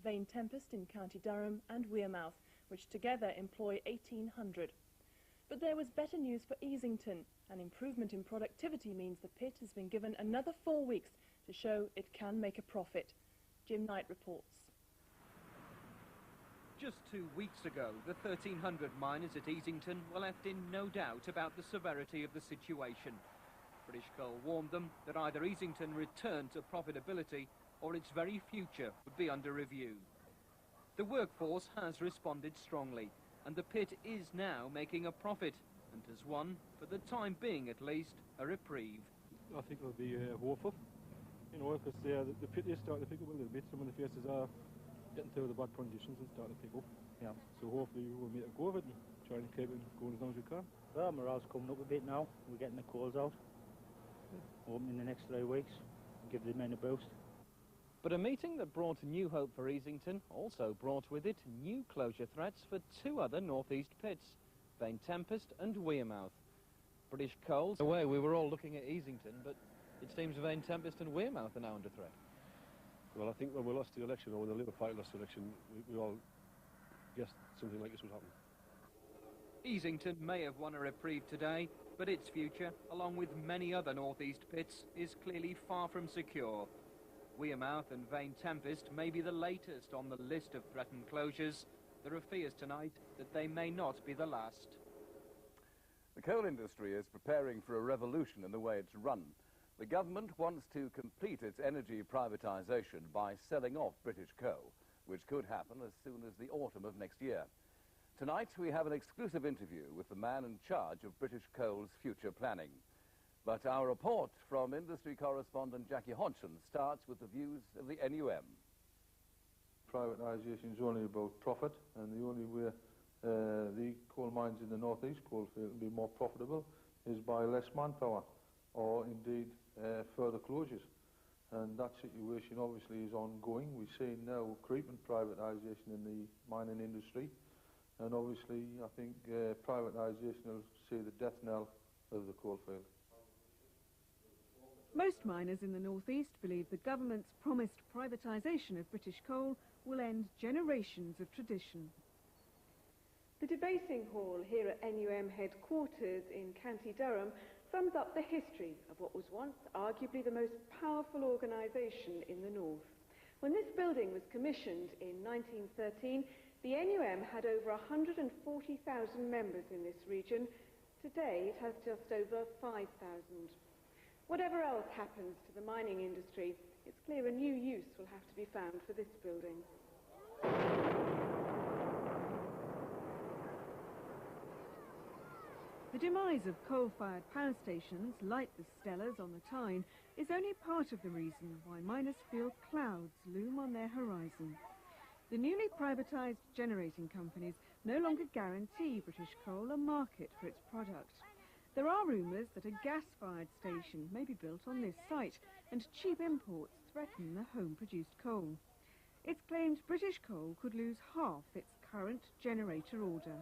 Vane Tempest in County Durham and Wearmouth, which together employ 1,800. But there was better news for Easington. An improvement in productivity means the pit has been given another 4 weeks to show it can make a profit. Jim Knight reports. Just 2 weeks ago, the 1,300 miners at Easington were left in no doubt about the severity of the situation. British Coal warned them that either Easington returned to profitability or its very future would be under review. The workforce has responded strongly, and the pit is now making a profit and has won, for the time being at least, a reprieve. I think it'll be hopeful, you know, because the pit is starting to pick up a little bit. Some of the faces are getting through the bad conditions and starting to pick up. Yeah. So hopefully we'll make a go of it and try and keep it going as long as we can. Well, morale's coming up a bit now. We're getting the coals out. Open in the next 3 weeks. Give the men a boost. But a meeting that brought new hope for Easington also brought with it new closure threats for 2 other northeast pits, Vane Tempest and Wearmouth. British Coal. Away, we were all looking at Easington, but it seems Vane Tempest and Wearmouth are now under threat. Well, I think when we lost the election, or when the Labour Party lost the election, we all guessed something like this would happen. Easington may have won a reprieve today, but its future, along with many other northeast pits, is clearly far from secure. Wearmouth and Vane Tempest may be the latest on the list of threatened closures. There are fears tonight that they may not be the last. The coal industry is preparing for a revolution in the way it's run. The government wants to complete its energy privatisation by selling off British Coal, which could happen as soon as the autumn of next year. Tonight we have an exclusive interview with the man in charge of British Coal's future planning. But our report from industry correspondent Jackie Hodgson starts with the views of the NUM. Privatisation is only about profit, and the only way the coal mines in the northeast coalfield will be more profitable is by less manpower, or indeed further closures. And that situation obviously is ongoing. We're seeing now creeping privatisation in the mining industry, and obviously I think privatisation will see the death knell of the coalfield. Most miners in the northeast believe the government's promised privatisation of British coal will end generations of tradition. The debating hall here at NUM headquarters in County Durham sums up the history of what was once arguably the most powerful organisation in the north. When this building was commissioned in 1913, the NUM had over 140,000 members in this region. Today it has just over 5,000. Whatever else happens to the mining industry, it's clear a new use will have to be found for this building. The demise of coal-fired power stations, like the Stellars on the Tyne, is only part of the reason why miners feel clouds loom on their horizon. The newly privatised generating companies no longer guarantee British Coal a market for its product. There are rumours that a gas-fired station may be built on this site, and cheap imports threaten the home-produced coal. It's claimed British Coal could lose half its current generator order.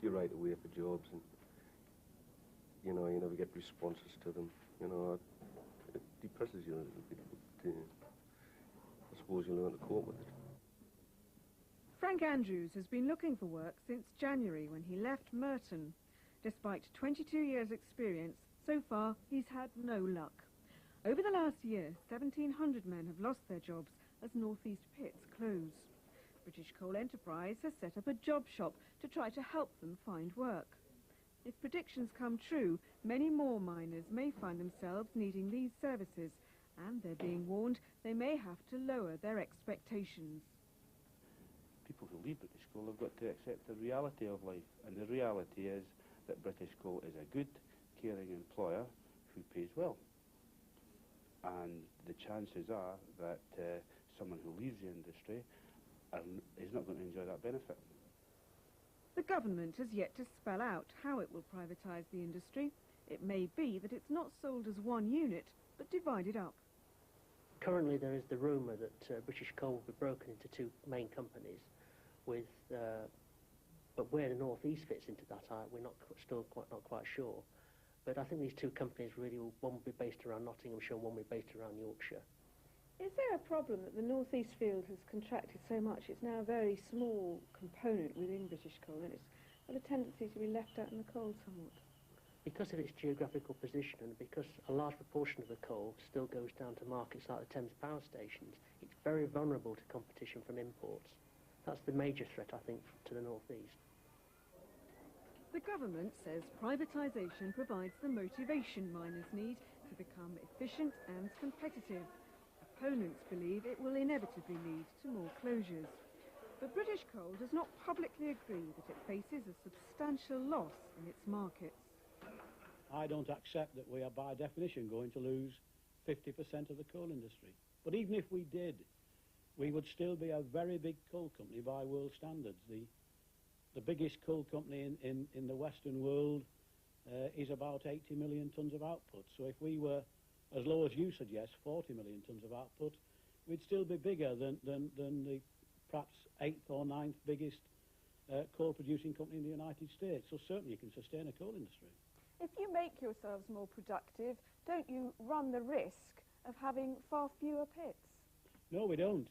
You write away for jobs, and you never get responses to them. It depresses you a little bit, but I suppose you learn to cope with it. Frank Andrews has been looking for work since January, when he left Merton. Despite 22 years' experience, so far he's had no luck. Over the last year, 1,700 men have lost their jobs as northeast pits close. British Coal Enterprise has set up a job shop to try to help them find work. If predictions come true, many more miners may find themselves needing these services, and they're being warned they may have to lower their expectations. People who leave British Coal have got to accept the reality of life, and the reality is that British Coal is a good, caring employer who pays well. And the chances are that someone who leaves the industry is not going to enjoy that benefit. The government has yet to spell out how it will privatise the industry. It may be that it's not sold as one unit, but divided up. Currently there is the rumour that British Coal will be broken into 2 main companies, with but where the North East fits into that, we're not quite sure. But I think these 2 companies really one will be based around Nottinghamshire and one will be based around Yorkshire. Is there a problem that the North East field has contracted so much? It's now a very small component within British coal, and it's got a tendency to be left out in the cold somewhat. Because of its geographical position and because a large proportion of the coal still goes down to markets like the Thames power stations, it's very vulnerable to competition from imports. That's the major threat, I think, to the North East. The government says privatisation provides the motivation miners need to become efficient and competitive. Opponents believe it will inevitably lead to more closures. But British Coal does not publicly agree that it faces a substantial loss in its markets. I don't accept that we are by definition going to lose 50% of the coal industry. But even if we did, we would still be a very big coal company by world standards. The biggest coal company in the Western world is about 80 million tonnes of output. So if we were, as low as you suggest, 40 million tonnes of output, we'd still be bigger than the perhaps 8th or 9th biggest coal-producing company in the United States. So certainly you can sustain a coal industry. If you make yourselves more productive, don't you run the risk of having far fewer pits? No, we don't.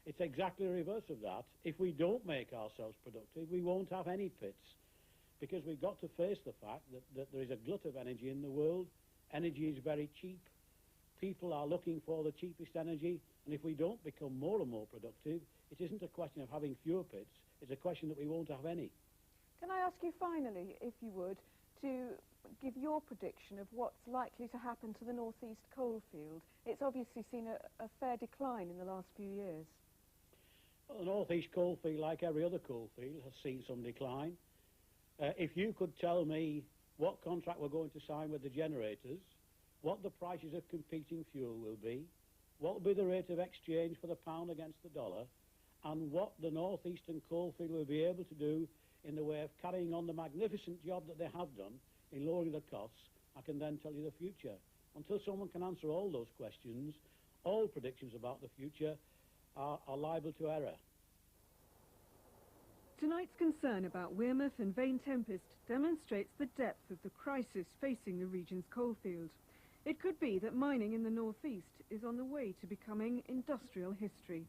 It's exactly the reverse of that. If we don't make ourselves productive, we won't have any pits, because we've got to face the fact that there is a glut of energy in the world. Energy is very cheap. People are looking for the cheapest energy, and if we don't become more and more productive, it isn't a question of having fewer pits, it's a question that we won't have any. Can I ask you finally, if you would, to give your prediction of what's likely to happen to the North East coalfield? It's obviously seen a fair decline in the last few years. Well, the North East coalfield, like every other coalfield, has seen some decline. If you could tell me what contract we're going to sign with the generators, what the prices of competing fuel will be, what will be the rate of exchange for the pound against the dollar, and what the North Eastern coalfield will be able to do in the way of carrying on the magnificent job that they have done in lowering the costs, I can then tell you the future. Until someone can answer all those questions, all predictions about the future are liable to error. Tonight's concern about Wearmouth and Vane Tempest demonstrates the depth of the crisis facing the region's coalfield. It could be that mining in the North East is on the way to becoming industrial history.